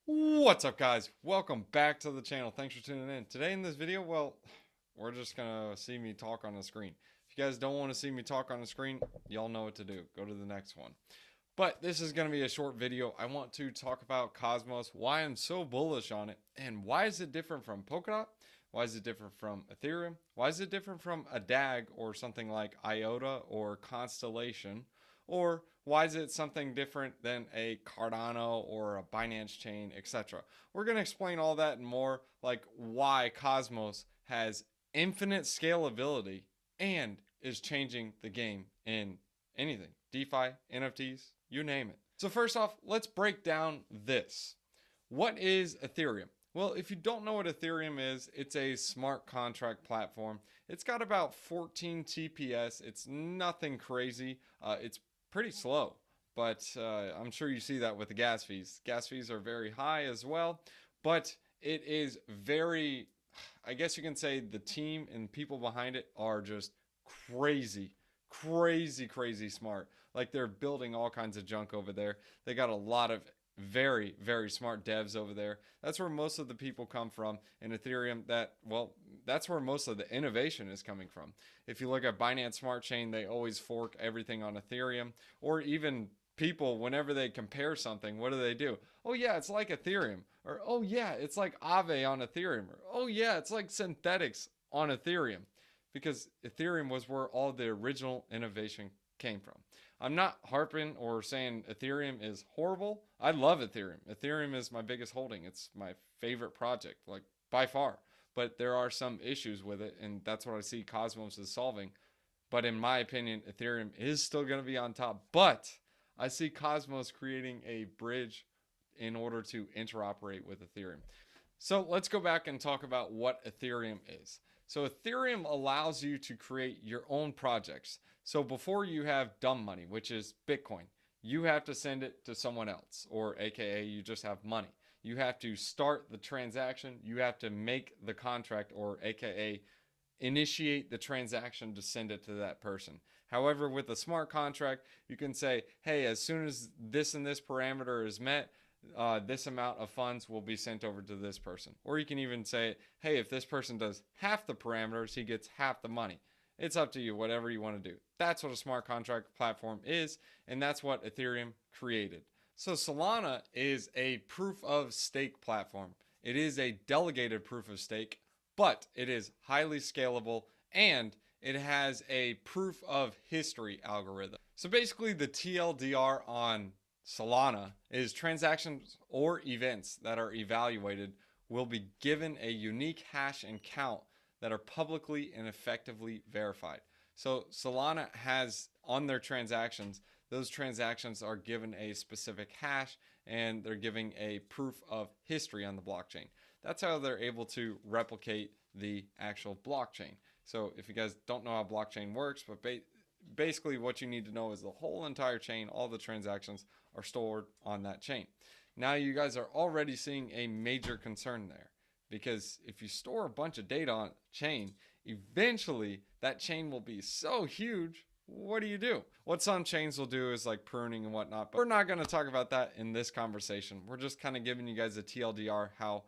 What's up, guys? Welcome back to the channel. Thanks for tuning in. Today in this video, well, we're just gonna see me talk on the screen. If you guys don't want to see me talk on the screen, y'all know what to do. Go to the next one. But this is gonna be a short video. I want to talk about Cosmos, why I'm so bullish on it, and why is it different from Polkadot? Why is it different from Ethereum? Why is it different from a DAG or something like IOTA or Constellation? Or why is it something different than a Cardano or a Binance chain, etc.? We're going to explain all that and more, like why Cosmos has infinite scalability and is changing the game in anything DeFi, NFTs, you name it. So, first off, let's break down this. What is Ethereum? Well, if you don't know what Ethereum is, it's a smart contract platform. It's got about 14 TPS. It's nothing crazy. It's pretty slow, but I'm sure you see that with the gas fees. Gas fees are very high as well, but it is very, I guess you can say the team and people behind it are just crazy, crazy smart. Like they're building all kinds of junk over there. They got a lot of very smart devs over there. That's where most of the people come from in Ethereum. That's where most of the innovation is coming from. If you look at Binance Smart Chain, they always fork everything on Ethereum. Or even people, whenever they compare something, what do? Oh yeah, it's like Ethereum. Or oh yeah, it's like Aave on Ethereum. Or oh yeah, it's like synthetics on Ethereum. Because Ethereum was where all the original innovation came from. I'm not harping or saying Ethereum is horrible. I love Ethereum. Ethereum is my biggest holding. It's my favorite project, like by far. But there are some issues with it, and that's what I see Cosmos is solving. But in my opinion, Ethereum is still going to be on top. But I see Cosmos creating a bridge in order to interoperate with Ethereum. So let's go back and talk about what Ethereum is. So Ethereum allows you to create your own projects. So before you have dumb money, which is Bitcoin, you have to send it to someone else, or AKA you just have money. You have to start the transaction, you have to make the contract, or AKA initiate the transaction to send it to that person. However, with a smart contract, you can say, hey, as soon as this and this parameter is met, this amount of funds will be sent over to this person. Or you can even say, hey, if this person does half the parameters, he gets half the money. It's up to you, whatever you want to do. That's what a smart contract platform is, and that's what Ethereum created. So Solana is a proof of stake platform. It is a delegated proof of stake, but it is highly scalable and it has a proof of history algorithm. So basically, the TLDR on Solana is transactions or events that are evaluated will be given a unique hash and count that are publicly and effectively verified. So Solana has on their transactions, those transactions are given a specific hash and they're giving a proof of history on the blockchain. That's how they're able to replicate the actual blockchain. So if you guys don't know how blockchain works, but basically what you need to know is the whole entire chain, all the transactions are stored on that chain. Now you guys are already seeing a major concern there, because if you store a bunch of data on a chain, eventually that chain will be so huge. What do? What some chains will do is like pruning and whatnot, but we're not going to talk about that in this conversation. We're just kind of giving you guys a TLDR how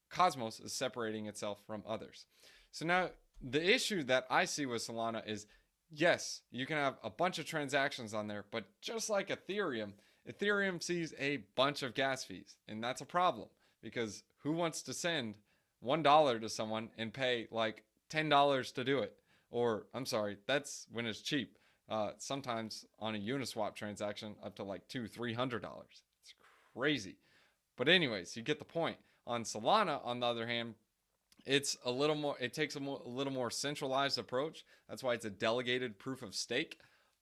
Cosmos is separating itself from others. So now the issue that I see with Solana is, yes, you can have a bunch of transactions on there, but just like Ethereum, Ethereum sees a bunch of gas fees, and that's a problem because who wants to send $1 to someone and pay like $10 to do it? Or I'm sorry, that's when it's cheap. Sometimes on a Uniswap transaction, up to like $200-300. It's crazy. But anyways, you get the point. On Solana, on the other hand, it's a little more, it takes a little more centralized approach. That's why it's a delegated proof of stake.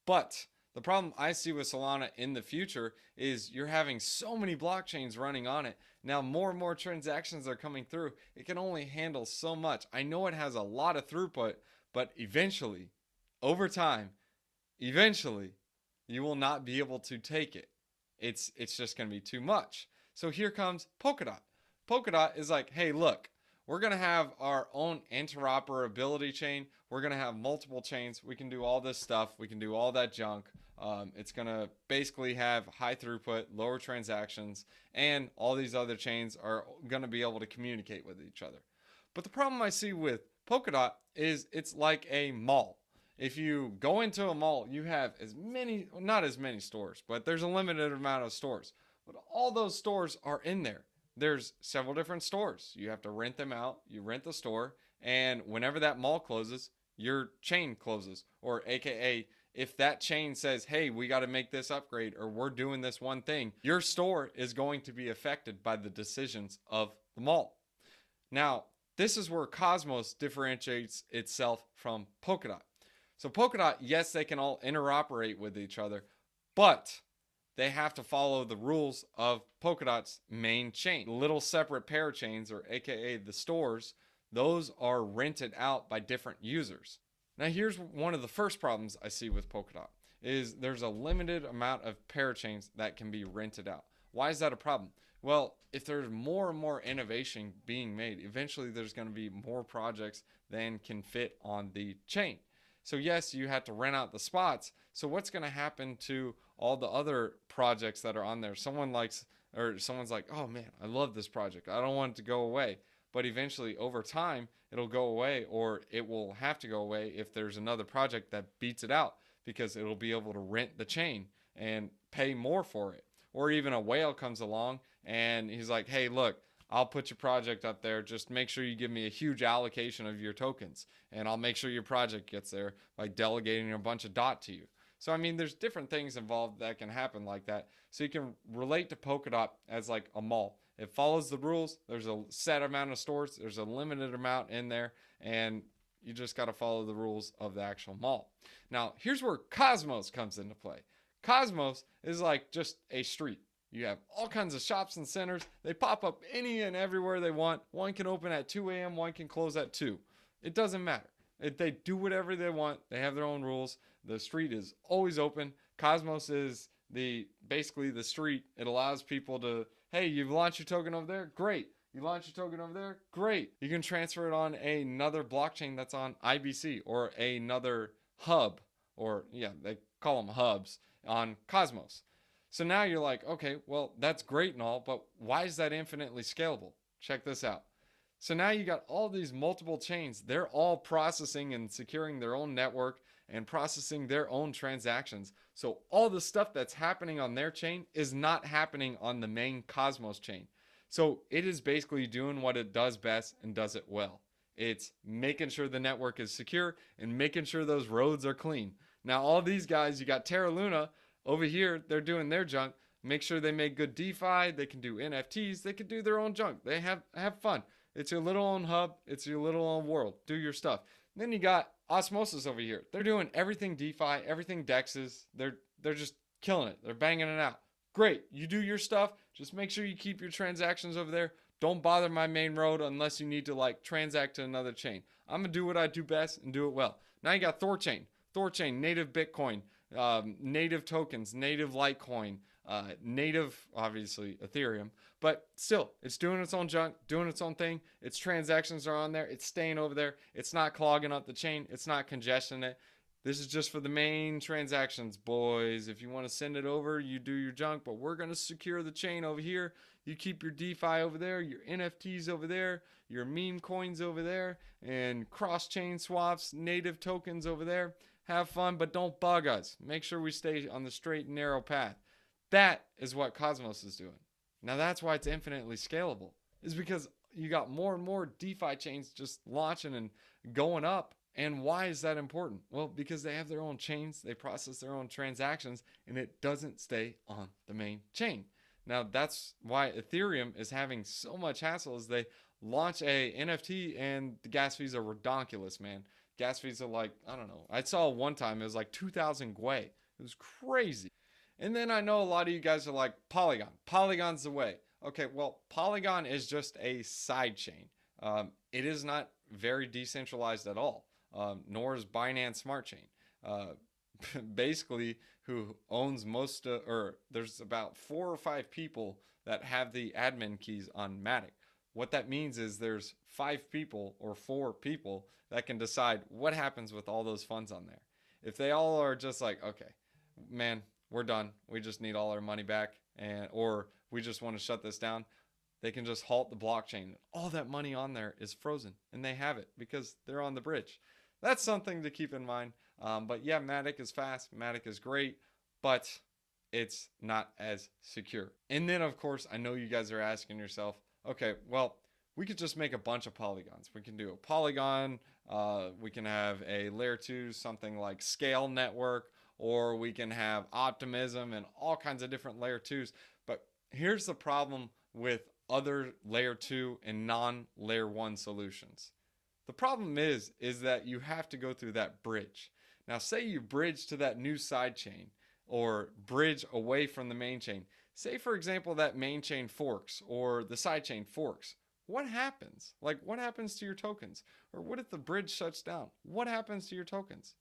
But the problem I see with Solana in the future is you're having so many blockchains running on it. Now more and more transactions are coming through. It can only handle so much. I know it has a lot of throughput, but eventually, over time, eventually, you will not be able to take it. It's just going to be too much. So here comes Polkadot. Polkadot is like, hey, look, we're going to have our own interoperability chain. We're going to have multiple chains. We can do all this stuff. We can do all that junk. It's going to basically have high throughput, lower transactions, and all these other chains are going to be able to communicate with each other. But the problem I see with Polkadot is it's like a mall. If you go into a mall, you have as many, not as many stores, but there's a limited amount of stores. But all those stores are in there. There's several different stores. You have to rent them out. You rent the store, and whenever that mall closes, your chain closes. Or AKA, if that chain says, hey, we got to make this upgrade or we're doing this one thing, your store is going to be affected by the decisions of the mall. Now, this is where Cosmos differentiates itself from Polkadot. So Polkadot, yes, they can all interoperate with each other, but they have to follow the rules of Polkadot's main chain. Little separate parachains, or AKA the stores, those are rented out by different users. Now here's one of the first problems I see with Polkadot is there's a limited amount of parachains that can be rented out. Why is that a problem? Well, if there's more and more innovation being made, eventually there's going to be more projects than can fit on the chain. So yes, you have to rent out the spots. So what's going to happen to all the other projects that are on there? Someone's like, oh man, I love this project. I don't want it to go away. But eventually over time, it'll go away, or it will have to go away if there's another project that beats it out, because it'll be able to rent the chain and pay more for it. Or even a whale comes along and he's like, hey, look, I'll put your project up there. Just make sure you give me a huge allocation of your tokens, and I'll make sure your project gets there by delegating a bunch of DOT to you. So, I mean, there's different things involved that can happen like that. So you can relate to Polkadot as like a mall. It follows the rules. There's a set amount of stores. There's a limited amount in there, and you just got to follow the rules of the actual mall. Now, here's where Cosmos comes into play. Cosmos is like just a street. You have all kinds of shops and centers. They pop up any and everywhere they want. One can open at 2 a.m., one can close at 2. It doesn't matter. They do whatever they want. They have their own rules. The street is always open. Cosmos is basically the street. It allows people to, hey, you've launched your token over there? Great. You launch your token over there? Great. You can transfer it on another blockchain that's on IBC, or another hub, or yeah, they call them hubs on Cosmos. So now you're like, okay, well, that's great and all, but why is that infinitely scalable? Check this out. So now you got all these multiple chains. They're all processing and securing their own network and processing their own transactions. So all the stuff that's happening on their chain is not happening on the main Cosmos chain. So it is basically doing what it does best and does it well. It's making sure the network is secure and making sure those roads are clean. Now all these guys, you got Terra Luna over here, they're doing their junk. Make sure they make good DeFi. They can do NFTs. They can do their own junk. They have fun. It's your little own hub. It's your little own world. Do your stuff. And then you got Osmosis over here. They're doing everything DeFi, everything DEXs. They're just killing it. They're banging it out. Great. You do your stuff. Just make sure you keep your transactions over there. Don't bother my main road unless you need to like transact to another chain. I'm going to do what I do best and do it well. Now you got Thorchain. Thorchain, native Bitcoin, native tokens, native Litecoin, native, obviously, Ethereum. But still, it's doing its own junk, doing its own thing. Its transactions are on there. It's staying over there. It's not clogging up the chain. It's not congesting it. This is just for the main transactions, boys. If you want to send it over, you do your junk. But we're going to secure the chain over here. You keep your DeFi over there, your NFTs over there, your meme coins over there, and cross-chain swaps, native tokens over there. Have fun, but don't bug us. Make sure we stay on the straight and narrow path. That is what Cosmos is doing. Now that's why it's infinitely scalable. Is because you got more and more DeFi chains just launching and going up. And why is that important? Well, because they have their own chains, they process their own transactions, and it doesn't stay on the main chain. Now that's why Ethereum is having so much hassle as they launch a NFT and the gas fees are redonkulous, man. Gas fees are like, I don't know. I saw one time it was like 2,000 Gwei. It was crazy. And then I know a lot of you guys are like, Polygon. Polygon's the way. Okay, well, Polygon is just a side chain. It is not very decentralized at all, nor is Binance Smart Chain. Basically, who owns most, or there's about 4 or 5 people that have the admin keys on Matic. What that means is there's 5 people or 4 people that can decide what happens with all those funds on there. If they all are just like, okay, man, we're done. We just need all our money back, or we just want to shut this down. They can just halt the blockchain. All that money on there is frozen, and they have it because they're on the bridge. That's something to keep in mind. But yeah, Matic is fast. Matic is great, but it's not as secure. And then, of course, I know you guys are asking yourself, okay, well, we could just make a bunch of polygons. We can do a polygon. We can have a layer 2, something like Scale Network, or we can have Optimism and all kinds of different layer 2s. But here's the problem with other layer 2 and non-layer 1 solutions. The problem is that you have to go through that bridge. Now, say you bridge to that new side chain or bridge away from the main chain. Say, for example, that main chain forks or the side chain forks. What happens? Like, what happens to your tokens? Or what if the bridge shuts down? What happens to your tokens?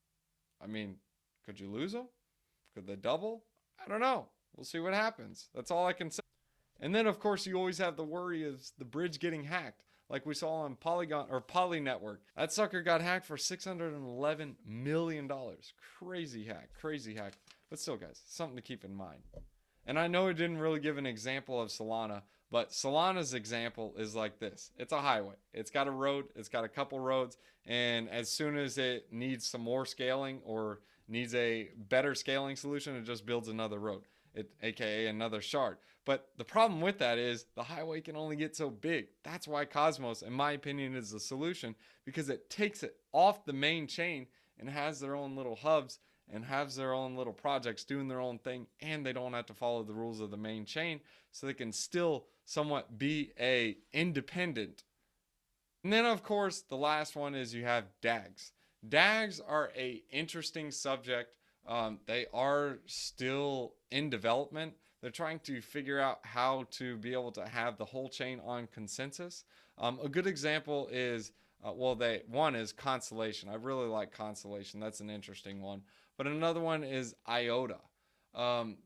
I mean, could you lose them? Could they double? I don't know. We'll see what happens. That's all I can say. And then, of course, you always have the worry of the bridge getting hacked. Like we saw on Polygon or Poly Network. That sucker got hacked for $611 million. Crazy hack, crazy hack. But still, guys, something to keep in mind. And I know it didn't really give an example of Solana, but Solana's example is like this. It's a highway. It's got a road. It's got a couple roads. And as soon as it needs some more scaling or needs a better scaling solution, it just builds another road, aka another shard. But the problem with that is the highway can only get so big. That's why Cosmos, in my opinion, is the solution, because it takes it off the main chain and has their own little hubs and has their own little projects doing their own thing, and they don't have to follow the rules of the main chain, so they can still somewhat be a independent. And then, of course, the last one is you have DAGs. DAGs are a interesting subject. They are still in development. They're trying to figure out how to be able to have the whole chain on consensus. A good example is, one is Constellation. I really like Constellation. That's an interesting one. But another one is IOTA.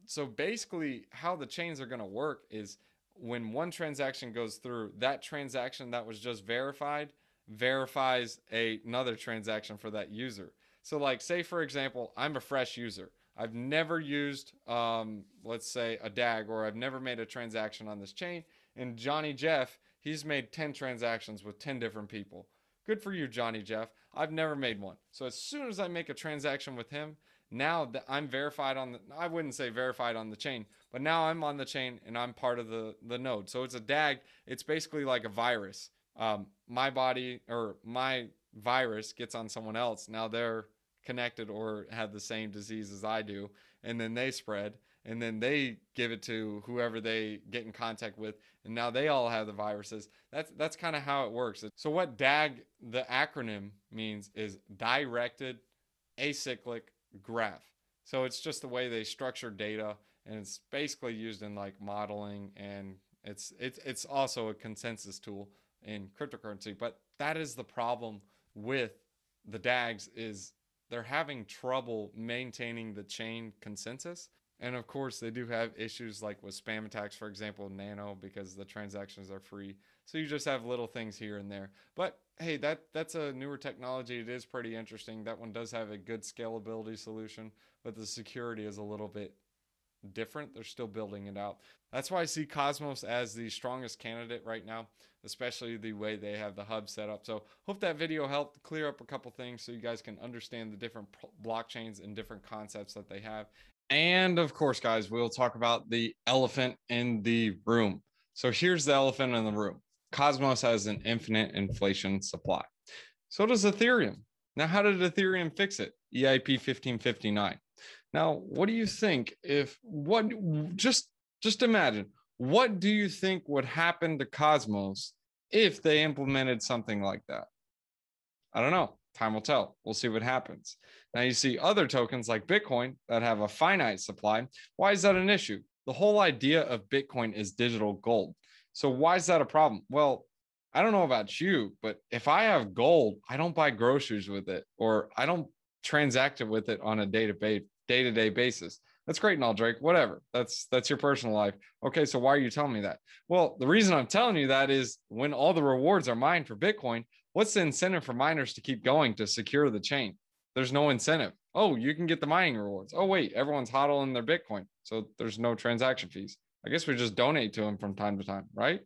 So basically, how the chains are going to work is when one transaction goes through, that transaction that was just verified verifies another transaction for that user. So like, say, for example, I'm a fresh user. I've never used, let's say, a DAG, or I've never made a transaction on this chain. And Johnny Jeff, he's made 10 transactions with 10 different people. Good for you, Johnny Jeff. I've never made one. So as soon as I make a transaction with him, now that I'm verified on the, I wouldn't say verified on the chain, but now I'm on the chain and I'm part of the node. So it's a DAG. It's basically like a virus. My body or my virus gets on someone else. Now they're connected or have the same disease as I do, and then they spread, and then they give it to whoever they get in contact with, and now they all have the viruses. That's kind of how it works. So what DAG, the acronym, means is directed acyclic graph. So it's just the way they structure data, and it's basically used in like modeling, and it's also a consensus tool in cryptocurrency. But that is the problem with the DAGs, is they're having trouble maintaining the chain consensus. And of course, they do have issues like with spam attacks, for example, Nano, because the transactions are free. So you just have little things here and there. But hey, that's a newer technology. It is pretty interesting. That one does have a good scalability solution, but the security is a little bit different. They're still building it out. That's why I see Cosmos as the strongest candidate right now, especially the way they have the hub set up. So hope that video helped clear up a couple things so you guys can understand the different blockchains and different concepts that they have. And of course, guys, we'll talk about the elephant in the room. So here's the elephant in the room. Cosmos has an infinite inflation supply. So does Ethereum. Now, how did Ethereum fix it? EIP 1559. Now, what do you think just imagine, what do you think would happen to Cosmos if they implemented something like that? I don't know. Time will tell. We'll see what happens. Now, you see other tokens like Bitcoin that have a finite supply. Why is that an issue? The whole idea of Bitcoin is digital gold. So why is that a problem? Well, I don't know about you, but if I have gold, I don't buy groceries with it, or I don't transact with it on a day-to-day basis. That's great and all, Drake, whatever. That's your personal life. Okay, so why are you telling me that? Well, the reason I'm telling you that is when all the rewards are mined for Bitcoin, what's the incentive for miners to keep going to secure the chain? There's no incentive. Oh, you can get the mining rewards. Oh, wait, everyone's hodling their Bitcoin, so there's no transaction fees. I guess we just donate to them from time to time, right?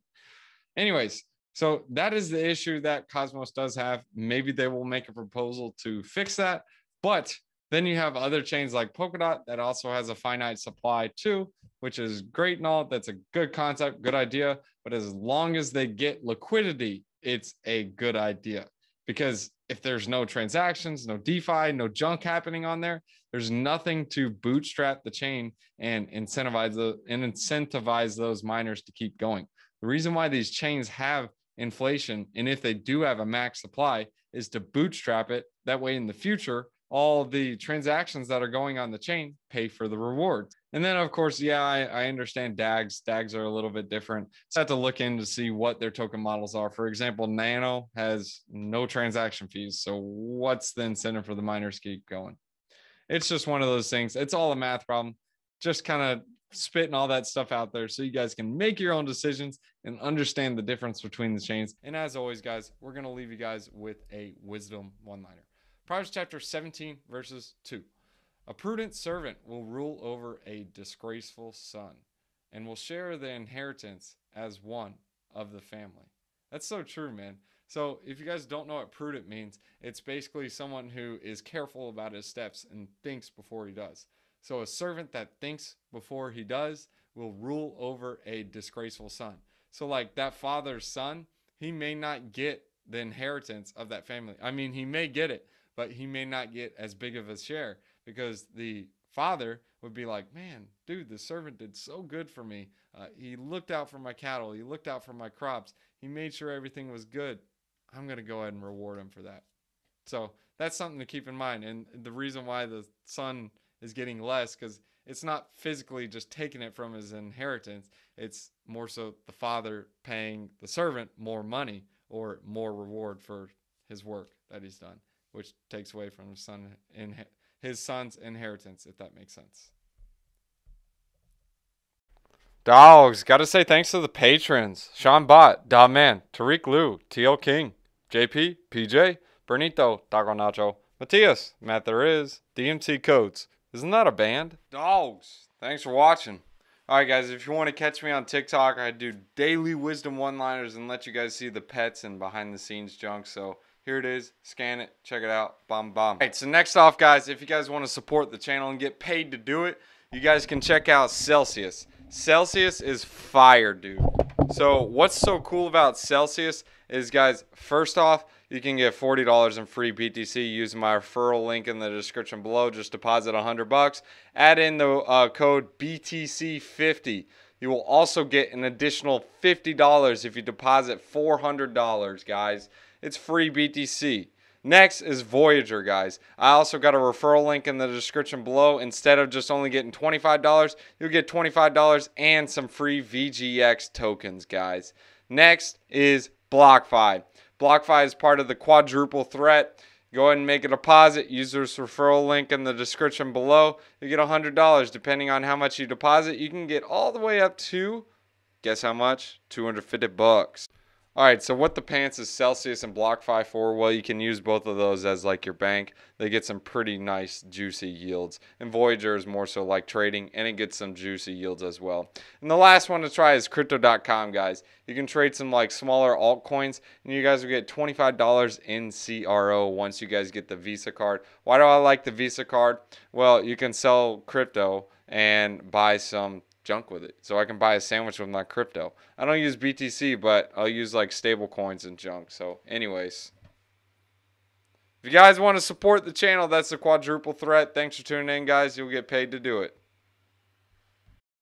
Anyways, so that is the issue that Cosmos does have. Maybe they will make a proposal to fix that. But then you have other chains like Polkadot that also has a finite supply too, which is great and all. That's a good concept, good idea. But as long as they get liquidity, it's a good idea. Because if there's no transactions, no DeFi, no junk happening on there, there's nothing to bootstrap the chain and incentivize those miners to keep going. The reason why these chains have inflation, and if they do have a max supply, is to bootstrap it. That way in the future, all the transactions that are going on the chain pay for the rewards. And then, of course, yeah, I understand DAGs. DAGs are a little bit different. So I have to look in to see what their token models are. For example, Nano has no transaction fees. So what's the incentive for the miners to keep going? It's just one of those things. It's all a math problem. Just kind of spitting all that stuff out there so you guys can make your own decisions and understand the difference between the chains. And as always, guys, we're going to leave you guys with a wisdom one-liner. Proverbs chapter 17, verses 2. A prudent servant will rule over a disgraceful son and will share the inheritance as one of the family. That's so true, man. So if you guys don't know what prudent means, it's basically someone who is careful about his steps and thinks before he does. So a servant that thinks before he does will rule over a disgraceful son. So like that father's son, he may not get the inheritance of that family. I mean, he may get it, but he may not get as big of a share because the father would be like, man, dude, the servant did so good for me. He looked out for my cattle. He looked out for my crops. He made sure everything was good. I'm going to go ahead and reward him for that. So that's something to keep in mind. And the reason why the son is getting less, because it's not physically just taking it from his inheritance. It's more so the father paying the servant more money or more reward for his work that he's done, which takes away from his son's inheritance, if that makes sense. Dogs, gotta say thanks to the patrons. Sean Bott, Da Man, Tariq Liu, TL King, JP, PJ, Bernito, Taco Nacho, Matias, Matt There Is, DMC Codes. Isn't that a band? Dogs, thanks for watching. Alright guys, if you want to catch me on TikTok, I do daily wisdom one-liners and let you guys see the pets and behind the scenes junk. So here it is. Scan it. Check it out. Bomb. Alright, so next off, guys, if you guys want to support the channel and get paid to do it, you guys can check out Celsius. Celsius is fire, dude. So what's so cool about Celsius is, guys, first off, you can get $40 in free BTC using my referral link in the description below. Just deposit $100. Add in the code BTC50. You will also get an additional $50 if you deposit $400, guys. It's free BTC. Next is Voyager, guys. I also got a referral link in the description below. Instead of just only getting $25, you'll get $25 and some free VGX tokens, guys. Next is BlockFi. BlockFi is part of the quadruple threat. Go ahead and make a deposit. Use this referral link in the description below. You get $100. Depending on how much you deposit, you can get all the way up to, guess how much? $250. Alright, so what the pants is Celsius and BlockFi for? Well, you can use both of those as like your bank. They get some pretty nice juicy yields. And Voyager is more so like trading, and it gets some juicy yields as well. And the last one to try is Crypto.com, guys. You can trade some like smaller altcoins, and you guys will get $25 in CRO once you guys get the Visa card. Why do I like the Visa card? Well, you can sell crypto and buy some junk with it, so I can buy a sandwich with my crypto. I don't use BTC, but I'll use like stable coins and junk. So anyways, if you guys want to support the channel, that's the quadruple threat. Thanks for tuning in, guys. You'll get paid to do it.